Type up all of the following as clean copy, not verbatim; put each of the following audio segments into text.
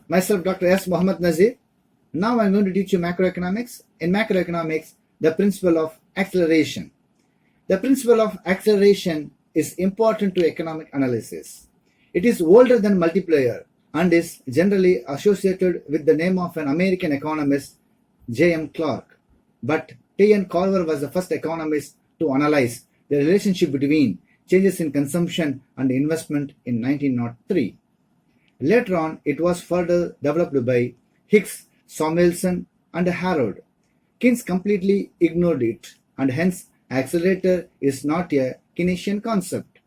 Myself, Dr. S. Mohammed Nazeer. Now I'm going to teach you macroeconomics. In macroeconomics, the principle of acceleration. The principle of acceleration is important to economic analysis. It is older than multiplier and is generally associated with the name of an American economist, J.M. Clark. But T.N. Carver was the first economist to analyze the relationship between changes in consumption and investment in 1903. Later on, it was further developed by Hicks, Samuelson, and Harrod. Keynes completely ignored it, and hence accelerator is not a Keynesian concept.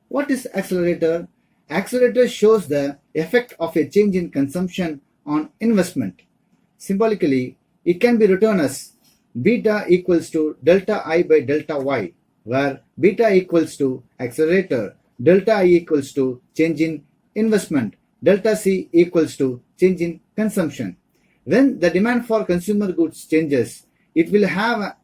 What is accelerator? Accelerator shows the effect of a change in consumption on investment. Symbolically, it can be written as beta equals to delta I by delta y, where beta equals to accelerator, delta I equals to change in investment, delta C equals to change in consumption. When the demand for consumer goods changes, it will have a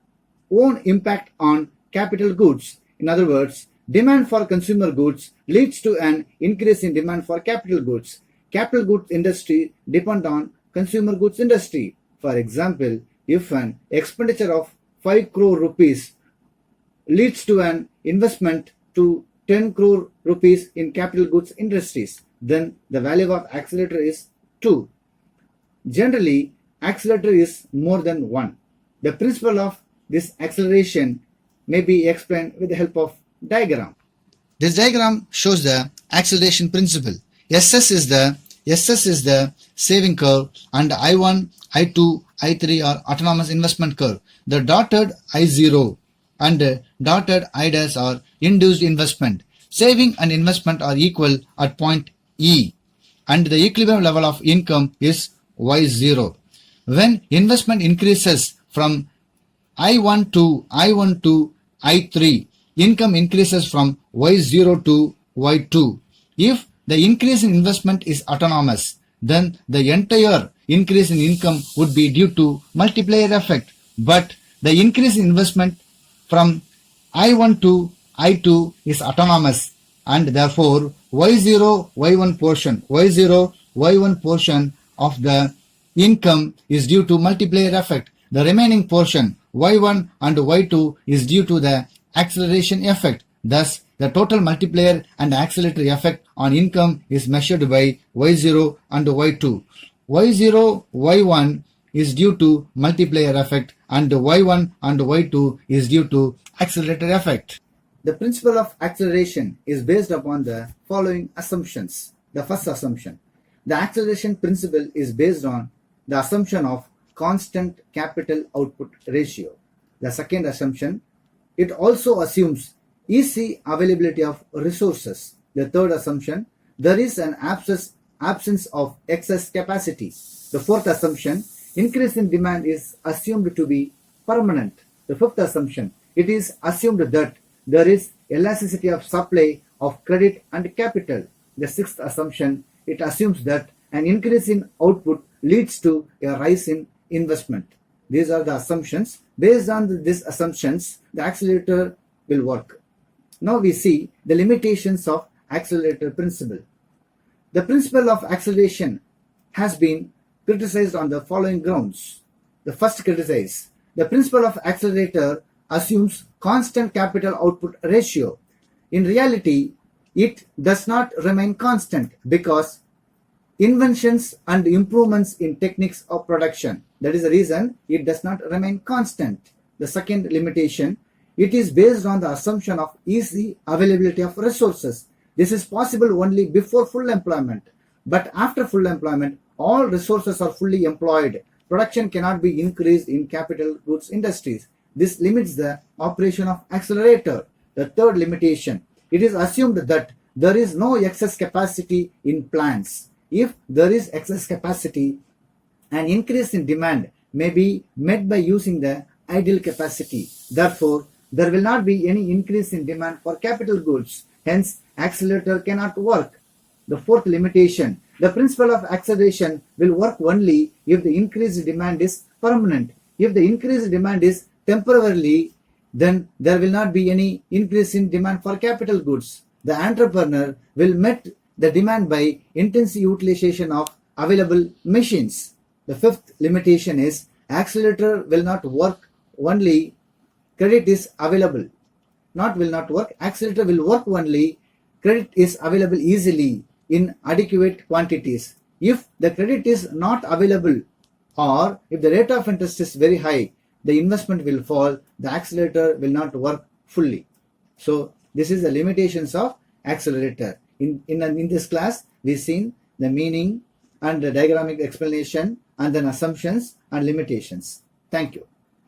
own impact on capital goods. In other words, demand for consumer goods leads to an increase in demand for capital goods. Capital goods industry depend on consumer goods industry. For example, if an expenditure of 5 crore rupees leads to an investment to 10 crore rupees in capital goods industries, then the value of accelerator is 2. Generally, accelerator is more than 1. The principle of this acceleration may be explained with the help of diagram. This diagram shows the acceleration principle. SS is the saving curve, and I1, I2, I3 are autonomous investment curve. The dotted I0 and dotted I dash are induced investment. Saving and investment are equal at point E, and the equilibrium level of income is Y0. When investment increases from I1 to I3, income increases from Y0 to Y2. If the increase in investment is autonomous, then the entire increase in income would be due to multiplier effect. But the increase in investment from I1 to I2 is autonomous, and therefore Y0, Y1 portion of the income is due to multiplier effect. The remaining portion, Y1 and Y2, is due to the acceleration effect. Thus, the total multiplier and accelerator effect on income is measured by Y0 and Y2. Y0, Y1 is due to multiplier effect, and Y1 and Y2 is due to accelerator effect. The principle of acceleration is based upon the following assumptions. The first assumption, the acceleration principle is based on the assumption of constant capital output ratio. The second assumption, it also assumes easy availability of resources. The third assumption, there is an absence of excess capacity. The fourth assumption, increase in demand is assumed to be permanent. The fifth assumption, it is assumed that there is elasticity of supply of credit and capital. The sixth assumption, it assumes that an increase in output leads to a rise in investment. These are the assumptions. Based on these assumptions, the accelerator will work. Now we see the limitations of accelerator principle. The principle of acceleration has been criticized on the following grounds. The first criticize, the principle of accelerator assumes constant capital output ratio. In reality, it does not remain constant because inventions and improvements in techniques of production. That is the reason it does not remain constant. The second limitation, it is based on the assumption of easy availability of resources. This is possible only before full employment. But after full employment, all resources are fully employed. Production cannot be increased in capital goods industries. This limits the operation of accelerator. The third limitation, it is assumed that there is no excess capacity in plants. If there is excess capacity, an increase in demand may be met by using the idle capacity. Therefore, there will not be any increase in demand for capital goods. Hence, accelerator cannot work. The fourth limitation, the principle of acceleration will work only if the increased demand is permanent. If the increased demand is temporarily, then there will not be any increase in demand for capital goods. The entrepreneur will meet the demand by intensive utilization of available machines. The fifth limitation is accelerator will not work only credit is available. Not will not work, accelerator will work only credit is available easily in adequate quantities. If the credit is not available or if the rate of interest is very high, the investment will fall, the accelerator will not work fully. So this is the limitations of accelerator. In this class, we've seen the meaning and the diagrammatic explanation and then assumptions and limitations. Thank you.